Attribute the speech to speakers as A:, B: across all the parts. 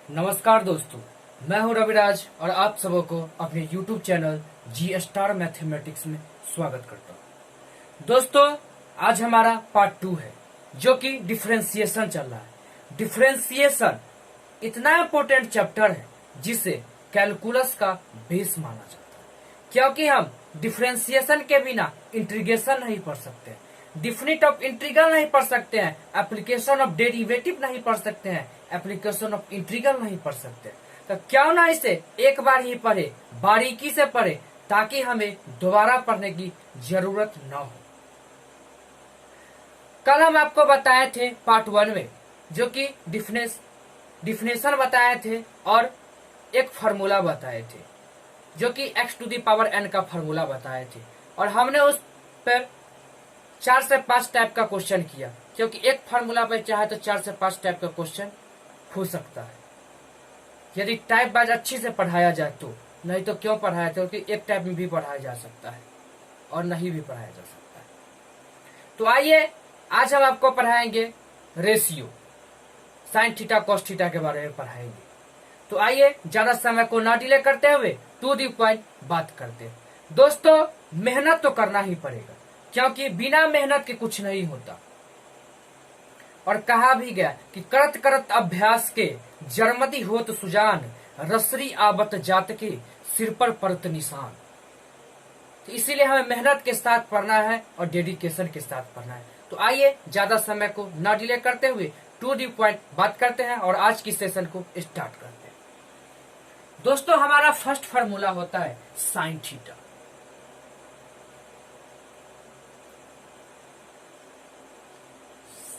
A: नमस्कार दोस्तों, मैं हूं रविराज और आप सबों को अपने YouTube चैनल जी स्टार मैथमेटिक्स में स्वागत करता हूं। दोस्तों, आज हमारा पार्ट 2 है जो कि डिफरेंशिएशन चल रहा है। डिफरेंशिएशन इतना इम्पोर्टेंट चैप्टर है जिसे कैलकुलस का बेस माना जाता है, क्योंकि हम डिफरेंशिएशन के बिना इंटीग्रेशन नहीं पढ़ सकते, डिफिनिट ऑफ इंटीग्रल नहीं पढ़ सकते हैं, एप्लीकेशन ऑफ डेरिवेटिव नहीं पढ़ सकते हैं, एप्लीकेशन ऑफ इंटीग्रल नहीं पढ़ सकते। तो क्यों ना इसे एक बार ही पढ़े, बारीकी से पढ़े, ताकि हमें दोबारा पढ़ने की जरूरत न हो। कल हम आपको बताए थे पार्ट 1 में, जो कि डिफिनेशन बताए थे और एक फार्मूला बताए थे, जो कि x to the power n का फार्मूला बताए थे, और हमने उस पर 4 से 5 टाइप का क्वेश्चन किया, क्योंकि एक फार्मूला पे चाहे तो 4 से 5 टाइप का क्वेश्चन हो सकता है यदि टाइप वाइज अच्छी से पढ़ाया जाए तो। नहीं तो क्यों पढ़ाया, क्योंकि एक टाइप में भी पढ़ाया जा सकता है और नहीं भी पढ़ाया जा सकता है। तो आइए आज हम आपको पढ़ाएंगे ratio, sine theta cos theta के बारे में पढ़ाएंगे। तो आइए ज्यादा समय को ना डिले करते हुए टू दी पॉइंट बात करते हैं। दोस्तों, मेहनत तो करना ही पड़ेगा, क्योंकि बिना मेहनत के कुछ नहीं होता। और कहा भी गया कि करत करत अभ्यास के जरमती होत सुजान, रसरी आवत जात के सिर पर परत निशान। तो इसीलिए हमें मेहनत के साथ पढ़ना है और डेडिकेशन के साथ पढ़ना है। तो आइए ज्यादा समय को ना डिले करते हुए टू दी पॉइंट बात करते हैं और आज की सेशन को स्टार्ट करते हैं। दोस्तों, हमारा फर्स्ट फार्मूला होता है sine theta.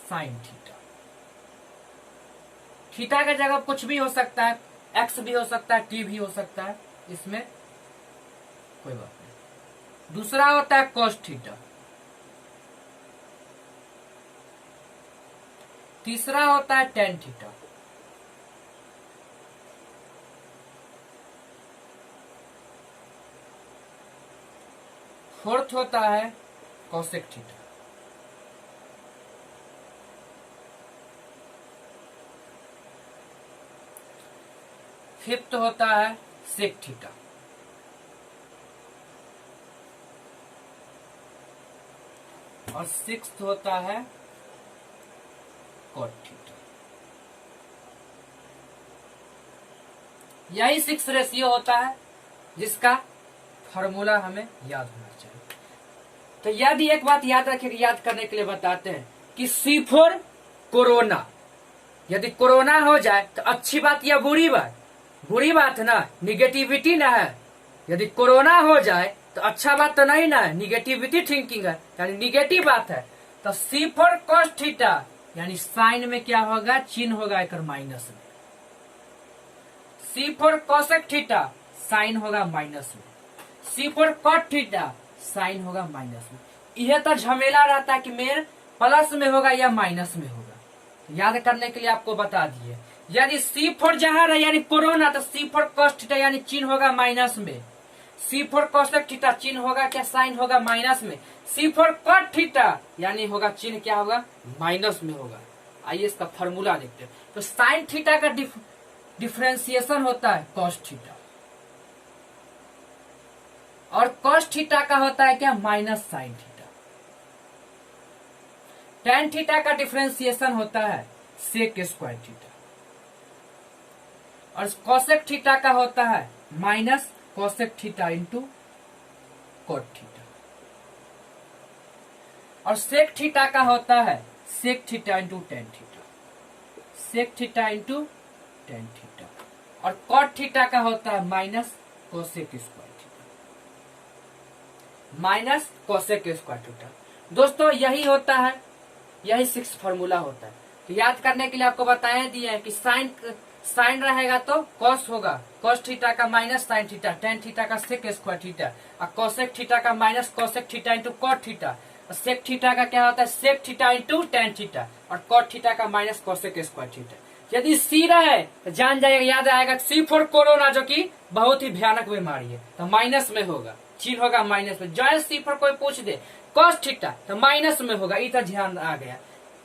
A: Sine theta, theta की जगह कुछ भी हो सकता है, एक्स भी हो सकता है, टी भी हो सकता है, इसमें कोई बात नहीं। दूसरा होता है कॉस थीटा। तीसरा होता है टेन थीटा। फोर्थ होता है कोसेक थीटा। फिफ्थ होता है सेक थीटा। और सिक्स्थ होता है कॉट थीटा। यही 6 रेशियो होता है जिसका फार्मूला हमें याद होना चाहिए। तो यदि एक बात याद रखिए, याद करने के लिए बताते हैं कि C4 कोरोना, यदि कोरोना हो जाए तो अच्छी बात या बुरी बात? बुरी बात है ना, निगेटिविटी ना है। यदि कोरोना हो जाए तो अच्छा बात तो नहीं ना है, निगेटिविटी थिंकिंग है, यानी निगेटिव बात है। तो C4 cos थीटा यानी साइन में क्या होगा, चिन्ह होगा एक माइनस में। C4 cosec थीटा साइन होगा माइनस में। C4 cot थीटा साइन होगा माइनस में। यह तो झमेला रहता है कि मेरे प्लस में होगा या माइनस में होगा। याद करने के लिए आपको बता दिए, यदि C4 जहां रहे यानी कोरोना, तो C4 cos थीटा यानी चिन्ह होगा माइनस में। C4 cosec थीटा चिन्ह होगा क्या, साइन होगा माइनस में। C4 cot थीटा यानी होगा चिन्ह क्या होगा, माइनस में होगा। आइए इसका फॉर्मूला देखते हैं। तो साइन थीटा का डिफरेंशिएशन होता है cos थीटा, और cos थीटा का होता है क्या, minus sine theta. tan theta का डिफरेंशिएशन होता है सेक स्क्वायर थीटा, और कोसेक थीटा का होता है minus cosec theta into cot theta, और सेक थीटा का होता है sec theta into tan theta, sec theta into tan theta, और कोट थीटा का होता है minus cosec square theta, minus cosec square theta. दोस्तों, यही होता है, यही 6 फार्मूला होता है। तो याद करने के लिए आपको बताया दिया है कि साइन रहेगा तो कॉस होगा, कॉस थीटा का minus sine theta, tan theta का सेक स्क्वायर थीटा, और कोसेक थीटा का minus cosec theta into cot theta, और सेक थीटा का क्या होता है, sec theta into tan theta, और कॉट थीटा का माइनस कोसेक स्क्वायर थीटा। यदि सी रहे तो जान जाएगा, याद आएगा C4 कोरोना, जो कि बहुत ही भयानक बीमारी है, तो माइनस में होगा, चिन्ह होगा माइनस में। जो C4 कोई पूछ दे कॉस थीटा तो माइनस में होगा, इतना ध्यान आ गया।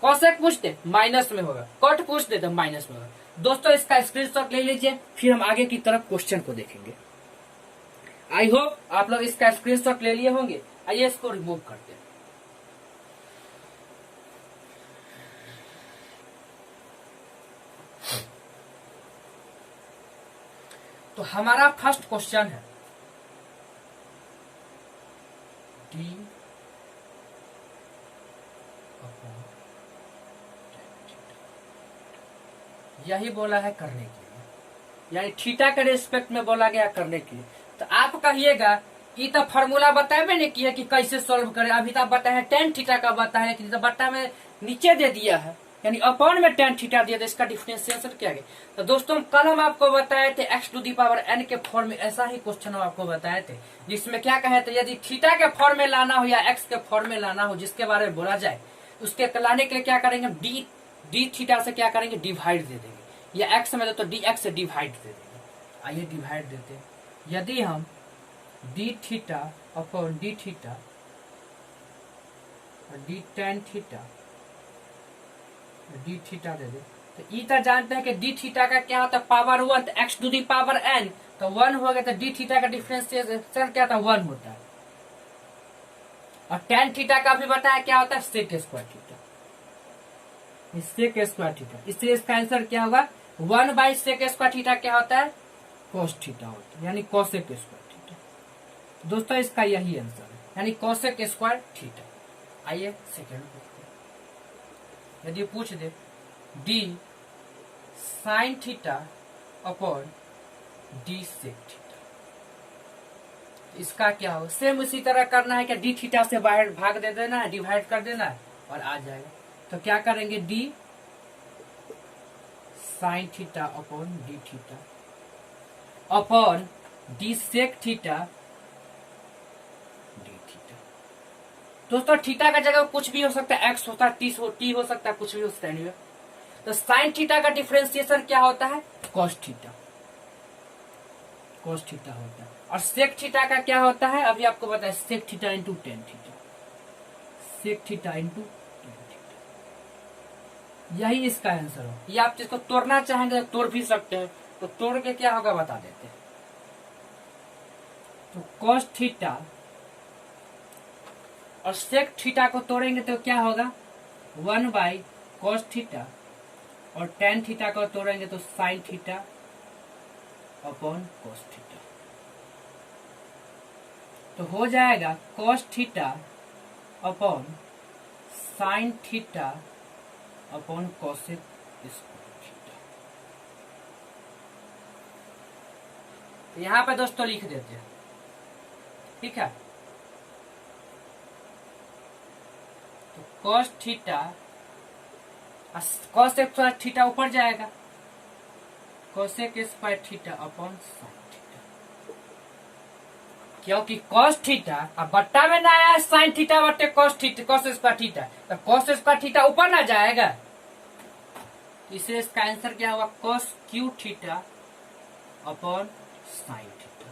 A: कोसेक पूछ दे माइनस में होगा, कॉट पूछ दे तो माइनस में होगा। दोस्तों इसका स्क्रीनशॉट ले लीजिए, फिर हम आगे की तरफ क्वेश्चन को देखेंगे। आई होप आप लोग इसका स्क्रीनशॉट ले लिए होंगे। आइए इसको रिमूव करते हैं। तो हमारा फर्स्ट क्वेश्चन है डी यही बोला है करने के लिए, यानी थीटा के रिस्पेक्ट में बोला गया करने के लिए। तो आप कहिएगा कि तो फॉर्मूला बताए नहीं किया कि कैसे सॉल्व करें, अभी तक बताया है tan थीटा का बताया है, तो बट्टा में नीचे दे दिया है, यानी अपॉन में tan थीटा दिया, तो इसका डिफरेंशिएशन क्या है। तो दोस्तों कल हम आपको बताए थे x to the power n के फॉर्म में, ऐसा ही क्वेश्चन हम आपको बताए थे, जिसमें क्या कहे थे यदि थीटा के फॉर्म में लाना हो या x के फॉर्म में लाना हो, जिसके बारे में बोला जाए, उसके लाने के लिए क्या करेंगे, डी थीटा से क्या करेंगे, डिवाइड दे देंगे, या x में तो dx से डिवाइड दे देंगे। आइए डिवाइड देते हैं। यदि हम d theta upon d theta और d tan theta d theta दे दे, तो ई तो जानते हैं कि डी थीटा का क्या होता है, पावर 1, तो x to the power n, तो 1 हो गया, तो डी थीटा का डिफरेंशिएशन क्या था, 1 होता है। और tan थीटा का भी बताया क्या होता है, sec square theta, sec square theta, इसलिए इसका आंसर क्या होगा, 1/सेक स्क्वायर थीटा क्या होता है, cos थीटा होता है, यानी कोसेक स्क्वायर थीटा। दोस्तों इसका यही आंसर है, यानी कोसेक स्क्वायर थीटा। आइए सेकेंड देखते हैं। यदि पूछ दे d sine theta upon d sec theta, इसका क्या हो, सेम उसी तरह करना है कि डी थीटा से बाहर भाग दे देना है, डिवाइड कर देना है और आ जाएगा। तो क्या करेंगे, d sine theta upon d theta upon d sec theta d theta. दोस्तों थीटा का जगह कुछ भी हो सकता है, एक्स होता है, टी हो सकता है, कुछ भी हो सकता है। anyway, तो साइन थीटा का डिफरेंशिएशन क्या होता है, कॉस थीटा, कॉस थीटा होता है। और सेक थीटा का क्या होता है, अभी आपको बताया, sec theta into tan theta, sec theta into tan theta, यही इसका आंसर हो। ये आप जिसको तोड़ना चाहेंगे तो तोड़ भी सकते हैं, तो तोड़ के क्या होगा बता देते हैं। तो कॉस थीटा और सेक थीटा को तोड़ेंगे तो क्या होगा, 1/cos थीटा, और tan थीटा को तोड़ेंगे तो sin theta upon cos theta. तो हो जाएगा cos theta upon sin theta upon cosec square theta. यहां पे दोस्तों लिख देते हैं, ठीक है। तो cos theta cosec square theta ऊपर जाएगा, cosec square theta upon sine theta, क्योंकि cos थीटा अब बट्टा में ना आया, साइन थीटा बट्टे cos theta, cos square theta, तो cos स्क्वायर थीटा ऊपर ना जाएगा, इसलिए इसका आंसर क्या होगा, cos Q theta upon sine theta.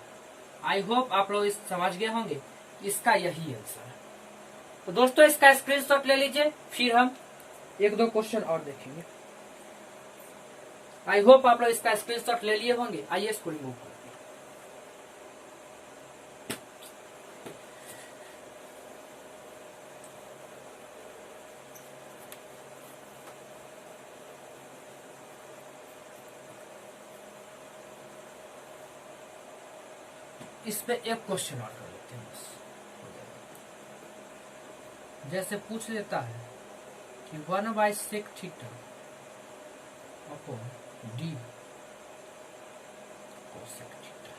A: I hope आप लोग इस समझ गए होंगे, इसका यही आंसर है। तो दोस्तों इसका स्क्रीनशॉट ले लीजिए, फिर हम एक दो क्वेश्चन और देखेंगे। आई होप आप लोग इसका स्क्रीनशॉट ले लिए होंगे। आइए इसको रिमूव करते हैं। इस पे एक क्वेश्चन और कर लेते हैं बस। जैसे पूछ लेता है कि 1/सेक theta upon d cosec theta,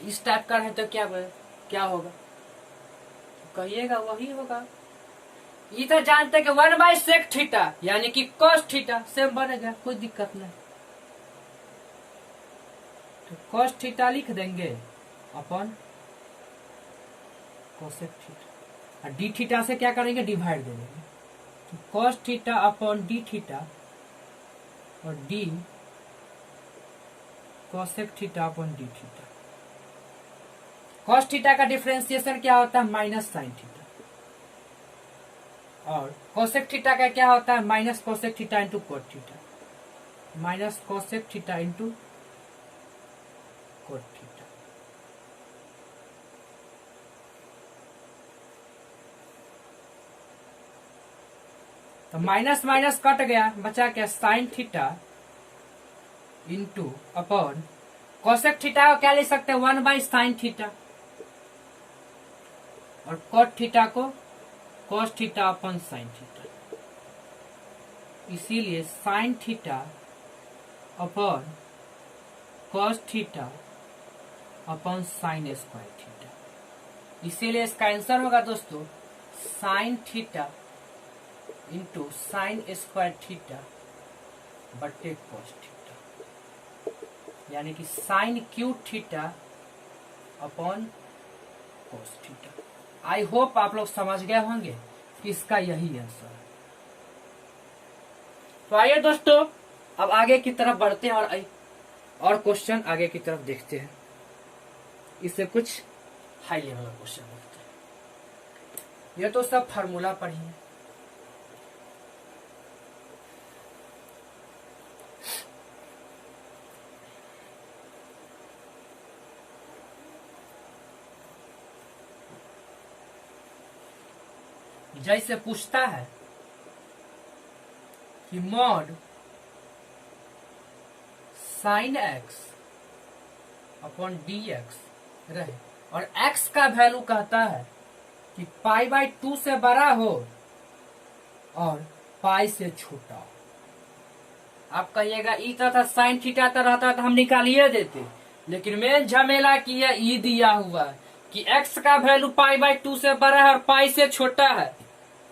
A: इस टाइप का है तो क्या होगा, कहिएगा वही होगा। ये तो जानते हैं कि 1/सेक थीटा यानी कि cos थीटा सेम बनेगा, कोई दिक्कत नहीं। तो cos थीटा लिख देंगे अपॉन कोसेक थीटा, और डी थीटा से क्या करेंगे, डिवाइड दे देंगे। तो cos theta upon d theta और d cosec theta upon d theta. cos theta का डिफरेंशिएशन क्या होता है, माइनस साइन थीटा, और कोसेक थीटा का क्या होता है, minus cosec theta into cot theta. Minus cosec theta into cot theta. तो माइनस माइनस कट गया, बचा क्या sine theta into upon cosec theta को क्या ले सकते हैं 1/sin थीटा, और कोट थीटा को cos theta upon sine theta. इसीलिए sine theta upon cos theta upon sine square theta. इसीलिए इसका आंसर होगा दोस्तों sine theta into sine square theta बटे cos थीटा, यानी कि sine cube theta upon cos theta. I hope आप लोग समझ गए होंगे कि इसका यही आंसर है। तो आइए दोस्तों अब आगे की तरफ बढ़ते हैं और क्वेश्चन आगे की तरफ देखते हैं। इससे कुछ हाई लेवल का क्वेश्चन देखते हैं। ये तो सब फार्मूला पढ़िए। जैसे पूछता है कि mod sine x upon D x रहे और एक्स का वैल्यू कहता है कि π/2 से बड़ा हो और पाई से छोटा हो। आप कहिएगा ई था साइन थीटा तो रहता तो हम निकालिए देते, लेकिन मेन झमेला की है ई दिया हुआ है कि एक्स का वैल्यू π/2 से बड़ा है और पाई से छोटा है।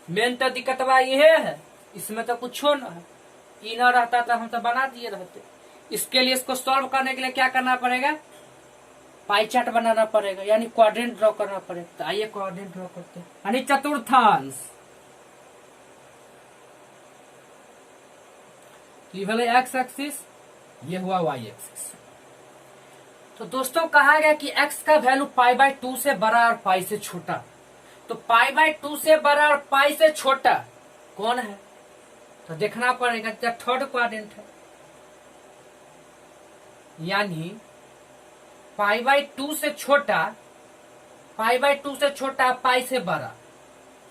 A: मेन तो दिक्कतवा ये है, इसमें तो कुछ ना है। ई ना रहता तो हम तो बना दिए रहते। इसके लिए इसको सॉल्व करने के लिए क्या करना पड़ेगा, पाई चार्ट बनाना पड़ेगा, यानी क्वाड्रेंट ड्रॉ करना पड़ेगा। तो आइए क्वाड्रेंट ड्रॉ करते हैं, यानी चतुर्थांश। ये भले एक्स एक्सिस, ये हुआ वाई एक्सिस। तो दोस्तों कहा गया कि एक्स का वैल्यू π/2 से बड़ा और पाई से छोटा। तो π/2 से बड़ा और पाई से छोटा कौन है, तो देखना पड़ेगा। जब थर्ड क्वाड्रेंट है, यानी π/2 से छोटा, π/2 से छोटा पाई से बड़ा,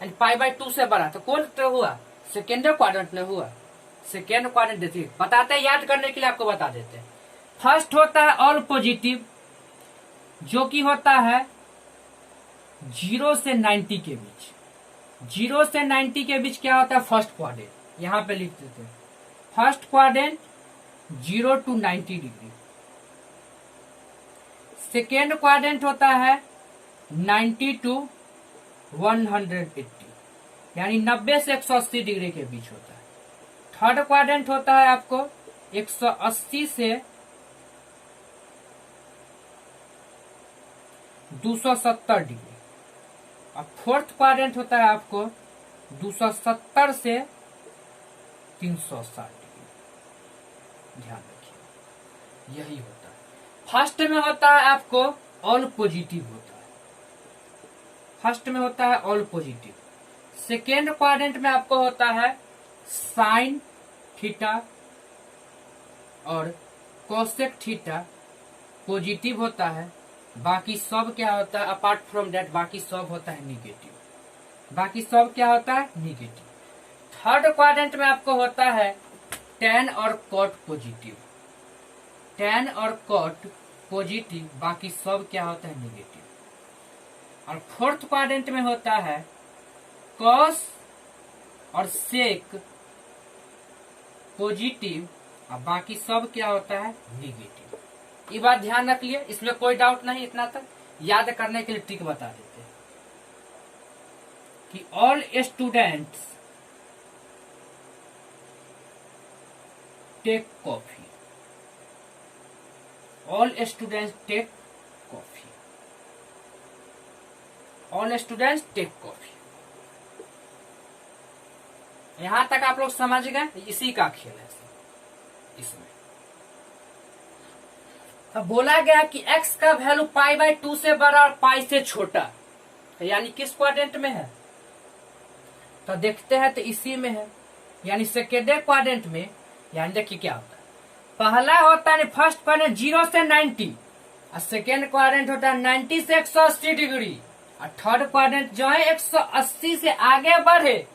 A: यानी π/2 से बड़ा तो कौन तो हुआ, सेकेंड क्वाड्रेंट में हुआ। सेकेंड क्वाड्रेंट देखिए बताते हैं, याद करने के लिए आपको बता देते हैं। फर्स्ट होता है ऑल पॉजिटिव, जो कि होता है 0 से 90 के बीच। 0 से 90 के बीच क्या होता है, फर्स्ट क्वाड्रेंट। यहां पे लिख देते हैं first quadrant 0 to 90 degree. Second quadrant होता है 90 to 180, यानी 90 से 180 डिग्री के बीच होता है। थर्ड क्वाड्रेंट होता है आपको 180 से 270 डिग्री। और फोर्थ क्वाड्रेंट होता है आपको 270 से 360 डिग्री। ध्यान रखिए यही होता है। फर्स्ट में होता है आपको ऑल पॉजिटिव होता है, फर्स्ट में होता है ऑल पॉजिटिव। सेकेंड क्वाड्रेंट में आपको होता है साइन थीटा और कोसेक थीटा पॉजिटिव होता है। बाकी सब क्या होता है, अपार्ट फ्रॉम दैट बाकी सब होता है निगेटिव। बाकी सब क्या होता है, निगेटिव। थर्ड क्वाड्रेंट में आपको होता है tan और cot पॉजिटिव, tan और cot पॉजिटिव, बाकी सब क्या होता है, निगेटिव। और फोर्थ क्वाड्रेंट में होता है cos और sec पॉजिटिव और बाकी सब क्या होता है, निगेटिव। ये बात ध्यान रख लिए, इसमें कोई डाउट नहीं। इतना तक याद करने के लिए ट्रिक बता देते हैं कि all students take coffee, all students take coffee, all students take coffee. यहां तक आप लोग समझ गए, इसी का खेल है इसमें। अब बोला गया कि x का वैल्यू π/2 से बड़ा और पाई से छोटा, तो यानी किस क्वाड्रेंट में है, तो देखते हैं। तो इसी में है, यानी सेकेंड क्वाड्रेंट में। यानी देखिए क्या होता है, पहला होता है फर्स्ट क्वाड्रेंट 0 से 90 और सेकेंड क्वाड्रेंट होता है 90 से 180 डिग्री और थर्ड क्वाड्रेंट जो है 180 से आगे बढ़े,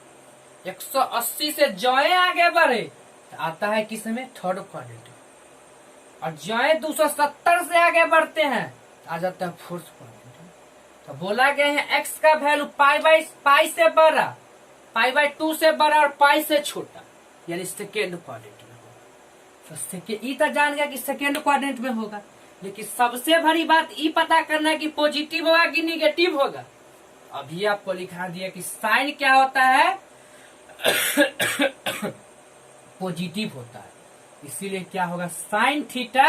A: 180 से जो है आगे बढ़े तो आता है किस में, थर्ड क्वाड्रेंट। और जो है 270 से आगे बढ़ते हैं आ जाता है फोर्थ क्वाड्रेंट। तो बोला गया है एक्स का वैल्यू पाई से बड़ा, π/2 से बड़ा और पाई से छोटा, यानी सेकेंड क्वाड्रेंट में होगा। तो ई तो जान गया कि सेकेंड क्वाड्रेंट में होगा, लेकिन सबसे बड़ी बात ई पता करना है कि पॉजिटिव होगा कि निगेटिव होगा। अभी आपको लिखा दिया कि साइन क्या होता है पॉजिटिव होता है, इसीलिए क्या होगा साइन थीटा,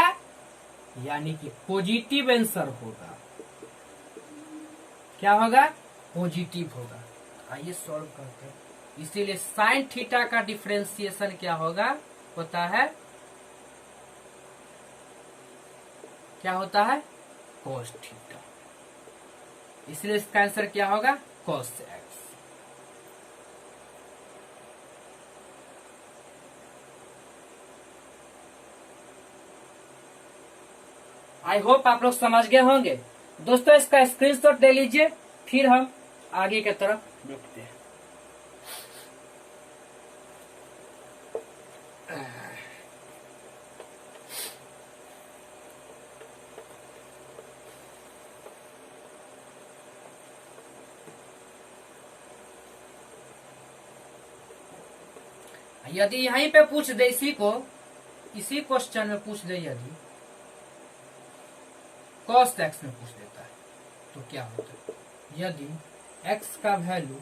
A: यानी कि पॉजिटिव आंसर होगा। क्या होगा, पॉजिटिव होगा। आइए सॉल्व करते हैं। इसीलिए साइन थीटा का डिफरेंशिएशन क्या होगा, होता है, क्या होता है, cos थीटा। इसलिए इसका आंसर क्या होगा, cos x। आई होप आप लोग समझ गए होंगे। दोस्तों इसका स्क्रीनशॉट ले लीजिए, फिर हम आगे की तरफ बढ़ते हैं। यदि यहीं पे पूछ दे, इसी क्वेश्चन में पूछ दे, यदि cos x में पूछ देता है तो क्या होता है, यदि x का वैल्यू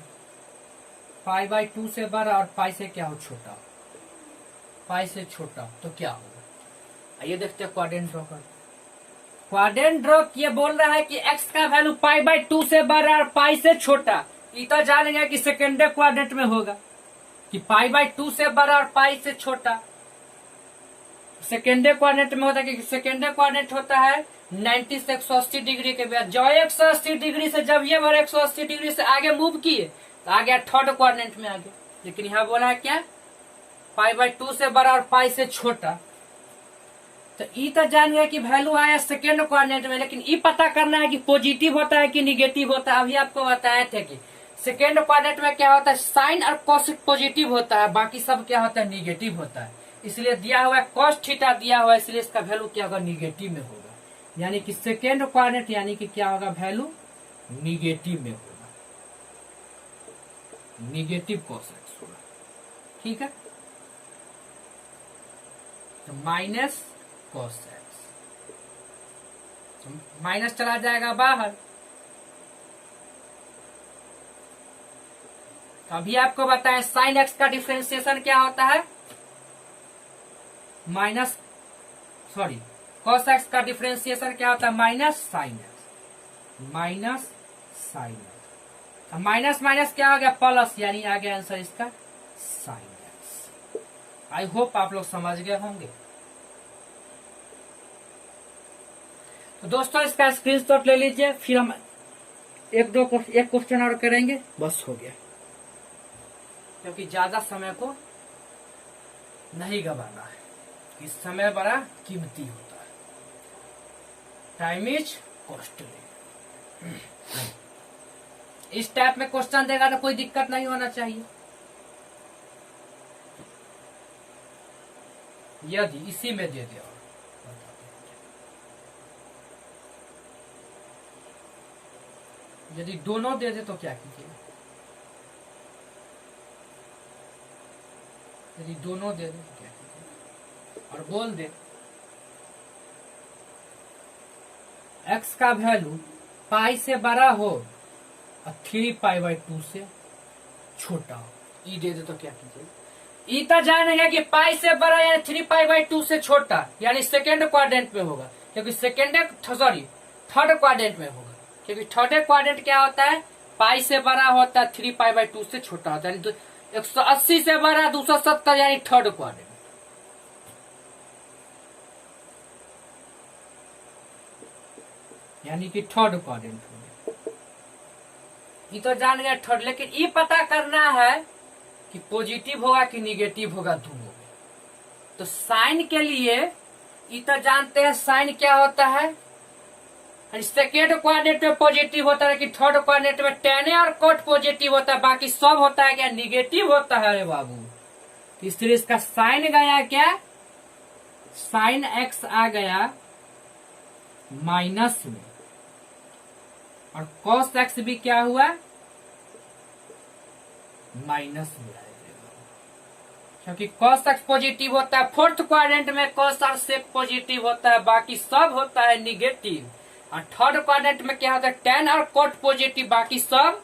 A: π/2 से बड़ा और पाई से क्या हो, छोटा, पाई से छोटा, तो क्या होगा। आइए देखते हैं क्वाड्रेंट ड्रॉ कर। क्वाड्रेंट ड्रॉ ये बोल रहा है कि x का वैल्यू π/2 से बड़ा और पाई से छोटा। ये तो जानेंगे कि सेकेंडरी क्वाड्रेंट में होगा कि π/2 से बड़ा और पाई से छोटा सेकेंडरी क्वाड्रेंट में होता है, क्योंकि सेकेंडरी क्वाड्रेंट होता है 90 से 180 डिग्री के बाद। जो 180 डिग्री से जब ये बार 180 डिग्री से आगे मूव किए तो आ गया थर्ड क्वाड्रेंट में आ गया। लेकिन यहाँ बोला है क्या, π/2 से बड़ा और पाई से छोटा। तो ई तो जान गया कि वैल्यू आया सेकेंड क्वाड्रेंट में, लेकिन ई पता करना है कि पॉजिटिव होता है कि निगेटिव होता है। अभी आपको बताए थे कि सेकेंड क्वाड्रेंट में क्या होता है, साइन और कॉस पॉजिटिव होता है, बाकी सब क्या होता है, निगेटिव होता है। इसलिए दिया हुआ है cos थीटा दिया हुआ है, इसलिए इसका वैल्यू क्या होगा, निगेटिव में होगा। यानी कि सेकेंड क्वाड्रेंट यानी कि क्या होगा, वैल्यू निगेटिव में होगा, निगेटिव cos x होगा। ठीक है, तो माइनस cos x, माइनस चला जाएगा बाहर। तो अभी आपको बताएं साइन एक्स का डिफरेंशिएशन क्या होता है, cos x का डिफरेंशिएशन क्या होता है, minus sine x, minus sine x. Minus minus क्या हो गया, प्लस, यानी आ गया आंसर इसका साइन एक्स। आई होप आप लोग समझ गए होंगे। तो दोस्तों इसका स्क्रीनशॉट ले लीजिए, फिर हम एक क्वेश्चन और करेंगे, बस हो गया, क्योंकि ज्यादा समय को नहीं गवाना है। इस समय बड़ा कीमती होता है, टाइम इज कॉस्टली। इस टाइप में क्वेश्चन देगा तो कोई दिक्कत नहीं होना चाहिए। यदि इसी में दे दिया, यदि दोनों दे दे तो क्या कीजिएगा, यदि दोनों दे दे तो क्या कीजिएगा, और बोल दे x का वैल्यू पाई से बड़ा हो और 3π/2 से छोटा हो, ई दे दे तो क्या कीजिएगा। ई तो जानेगा कि पाई से बड़ा यानी 3π/2 से छोटा, यानी सेकेंड क्वाड्रेंट में होगा, क्योंकि थर्ड क्वाड्रेंट में होगा, क्योंकि थर्ड क्वाड्रेंट क्या होता है, पाई से बड़ा होता है, 3π/2 से छोटा होता है, यानी 180 से बड़ा 270, यानी थर्ड क्वाड्रेंट। यानी कि थर्ड क्वाड्रेंट हो गया। ये तो जान गया थर्ड, लेकिन ये पता करना है कि पॉजिटिव होगा कि निगेटिव होगा दोनों में। तो साइन के लिए ये तो जानते हैं साइन क्या होता है, सेकेंड क्वाड्रेंट में पॉजिटिव होता है, लेकिन थर्ड क्वाड्रेंट में टेन और कोट पॉजिटिव होता है, बाकी सब होता है क्या निगेटिव होता है। अरे बाबू, इसलिए इसका साइन गया क्या, साइन एक्स आ गया माइनस में, और कॉस एक्स भी क्या हुआ माइनस में आएगा, क्योंकि कॉस एक्स पॉजिटिव होता है, फोर्थ क्वाड्रेंट में कॉस और सेक पॉजिटिव होता है, बाकी सब होता है निगेटिव। और थर्ड क्वाड्रेंट में क्या होता है, टेन और कोट पॉजिटिव, बाकी सब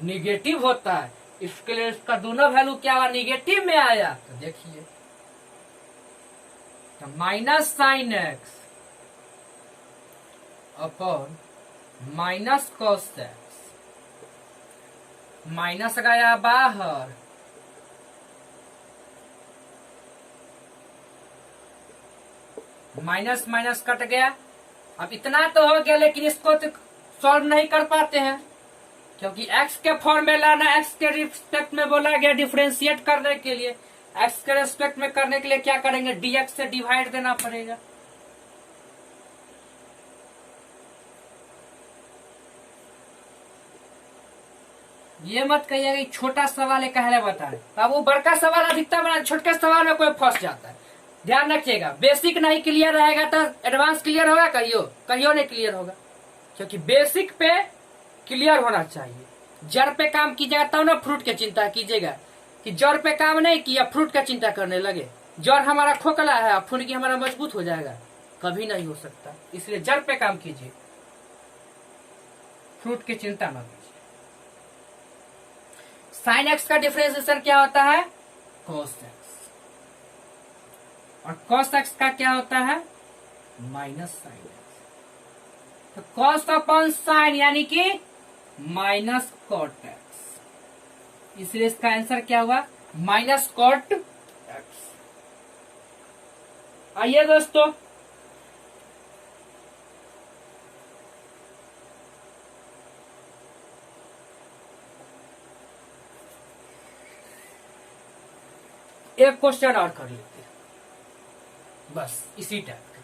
A: निगेटिव होता है। इसके लिए इसका दोनों वैल्यू क्या हुआ, निगेटिव में आया। तो देखिए, तो minus sine x upon minus cos x, minus गया बाहर, माइनस माइनस कट गया। अब इतना तो हो गया, लेकिन इसको तो सॉल्व नहीं कर पाते हैं, क्योंकि x के फॉर्मूला ना x के रिस्पेक्ट में बोला गया डिफरेंशिएट करने के लिए। x के रिस्पेक्ट में करने के लिए क्या करेंगे, dx से डिवाइड देना पड़ेगा। ये मत कहिएगा छोटा सवाल है कहले बता रहे, अब वो बड़का सवाल अधिकता बना, छोटे सवाल में कोई फंस जाता है। ध्यान रखिएगा, बेसिक नहीं क्लियर रहेगा तो एडवांस क्लियर होगा, कहियो कहियो नहीं क्लियर होगा, क्योंकि बेसिक पे क्लियर होना चाहिए। जड़ पे काम कीजिएगा तब ना फ्रूट की चिंता कीजिएगा, कि जड़ पे काम नहीं किया फ्रूट का चिंता करने लगे। जड़ हमारा खोखला है, फुनगी हमारा मजबूत हो जाएगा, कभी नहीं हो सकता। इसलिए जड़ पे काम कीजिए, फ्रूट की चिंता न कीजिए। साइन एक्स का डिफरेंशिएशन क्या होता है, कॉस एक्स, और कॉस एक्स का क्या होता है, माइनस साइन एक्स। तो कॉस अपॉन साइन यानी कि माइनस कॉट एक्स, इसलिए इसका आंसर क्या हुआ, माइनस कॉट एक्स। आइए दोस्तों, एक क्वेश्चन और कर लेते हैं, बस इसी टाइप का।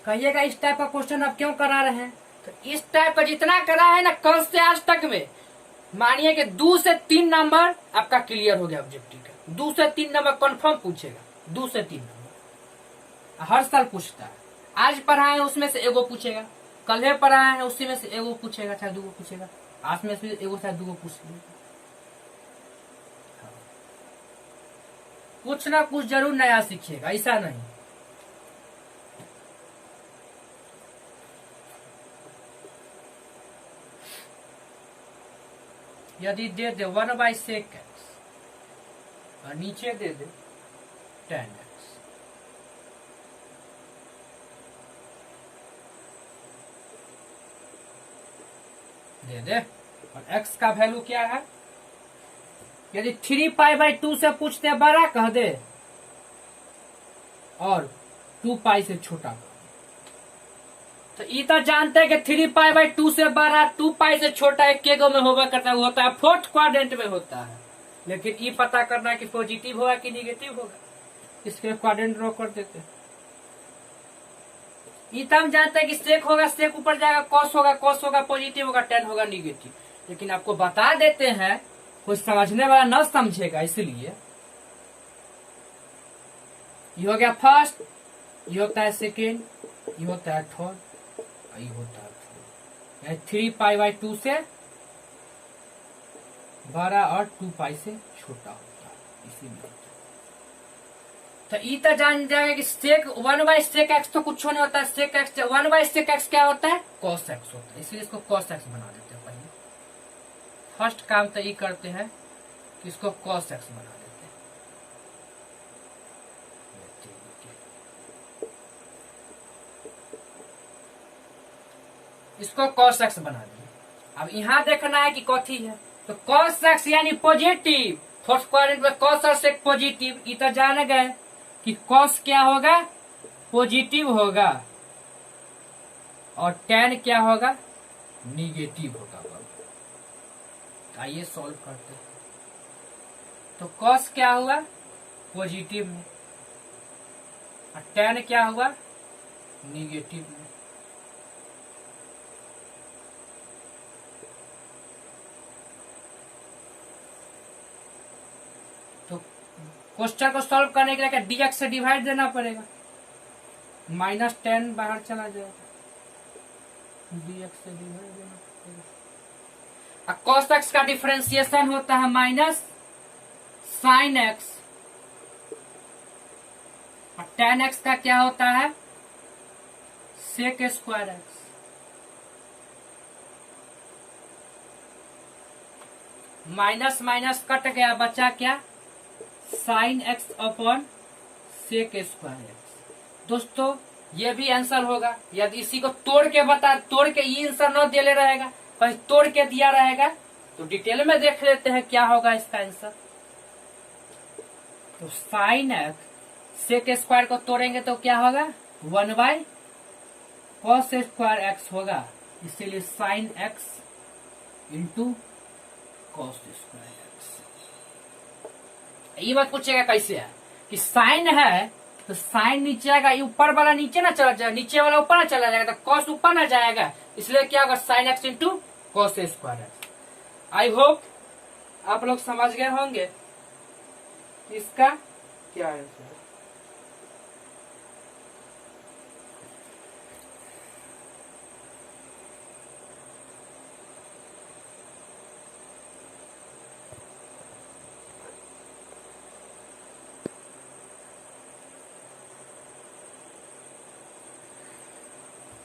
A: कहिएगा इस टाइप का क्वेश्चन अब क्यों करा रहे हैं, तो इस टाइप का जितना करा है ना कल से आज तक में, मानिए कि 2 से 3 नंबर आपका क्लियर हो गया ऑब्जेक्टिव का। 2 से 3 नंबर कंफर्म पूछेगा, 2 से 3 नंबर हर साल पूछता है। आज पढ़ाए उसमें से एगो पूछेगा, कल पढ़ाए हैं उसी में से एगो पूछेगा, चाहे 2 पूछेगा, आज में से एगो चाहे 2 पूछ लेगा। कुछ ना कुछ जरूर नया सीखिएगा, ऐसा नहीं। यदि दे दे 1/sec x और नीचे दे दे tan x, दे दे, और x का वैल्यू क्या है, यदि 3π/2 से पूछते हैं बड़ा कह दे और 2π से छोटा कह दे। तो ये तो जानते हैं कि 3π/2 से बड़ा 2π से छोटा एक के गो में होगा करता है, वो होता है फोर्थ क्वाड्रेंट में होता है। लेकिन ये पता करना है कि पॉजिटिव होगा कि निगेटिव होगा, इसके क्वाड्रेंट ड्रॉ कर देते हैं। ये तो हम जानते हैं कि सेक होगा, सेक ऊपर जाएगा, कॉस होगा, कॉस होगा पॉजिटिव होगा, टेन होगा निगेटिव। लेकिन आपको बता देते हैं, कोई समझने वाला न समझेगा, इसलिए ये हो गया फर्स्ट, ये होता है सेकेंड, ये होता है थर्ड, ये होता है फोर्थ। 3π/2 से बड़ा और 2π से छोटा होता है, इसीलिए। तो ये तो जान जाएगा कि सेक 1/sec x तो कुछ नहीं होता है, सेक x 1/sec x क्या होता है, cos x होता है, इसलिए इसको cos x बना देते हैं। पहले फर्स्ट काम तो ये करते हैं कि इसको cos x बना देते हैं। इसको cos x बना दिए। अब यहाँ देखना है कि कथी है, तो cos x यानी पॉजिटिव, फर्स्ट क्वाड्रेंट में cos और sec पॉजिटिव। ये तो जान गए कि cos क्या होगा, पॉजिटिव होगा, और tan क्या होगा, निगेटिव होगा। आइए सॉल्व करते हैं। तो cos क्या हुआ, पॉजिटिव में, और tan क्या हुआ, निगेटिव में। तो क्वेश्चन को सॉल्व करने के लिए क्या dx से डिवाइड देना पड़ेगा, -10 बाहर चला जाएगा, dx से डिवाइड देना पड़ेगा। cos x का डिफरेंशिएशन होता है माइनस sin x, और tan x का क्या होता है, sec square x। Minus minus cut गया, बचा क्या, sin x upon sec square x। दोस्तों ये भी आंसर होगा, यदि इसी को तोड़ के ये आंसर न दे ले रहेगा, कहीं तोड़ के दिया रहेगा तो डिटेल में देख लेते हैं क्या होगा इसका आंसर। तो sin x sec स्क्वायर को तोड़ेंगे तो क्या होगा, 1/cos स्क्वायर x होगा, इसीलिए sin x into cos square x। ये बात पूछेगा कैसे है कि साइन है तो साइन नीचे आएगा, ये ऊपर वाला नीचे ना चला जाएगा, नीचे वाला ऊपर ना चला जाएगा, तो cos ऊपर ना जाएगा, इसलिए क्या होगा, sin x into cos square x। आई होप आप लोग समझ गए होंगे इसका क्या आंसर है।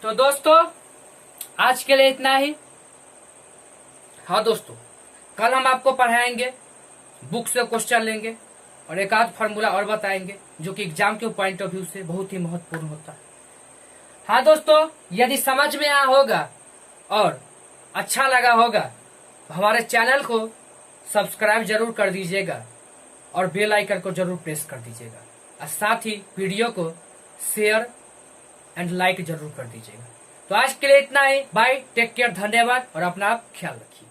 A: तो दोस्तों आज के लिए इतना ही। हाँ दोस्तों, कल हम आपको पढ़ाएंगे, बुक से क्वेश्चन लेंगे और एक आध फार्मूला और बताएंगे जो कि एग्जाम के पॉइंट ऑफ व्यू से बहुत ही महत्वपूर्ण होता है। हाँ दोस्तों, यदि समझ में आया होगा और अच्छा लगा होगा तो हमारे चैनल को सब्सक्राइब जरूर कर दीजिएगा और बेल आइकन को जरूर प्रेस कर दीजिएगा, और साथ ही वीडियो को शेयर एंड लाइक जरूर कर दीजिएगा। तो आज के लिए इतना ही, बाय, टेक केयर, धन्यवाद और अपना ख्याल रखिए।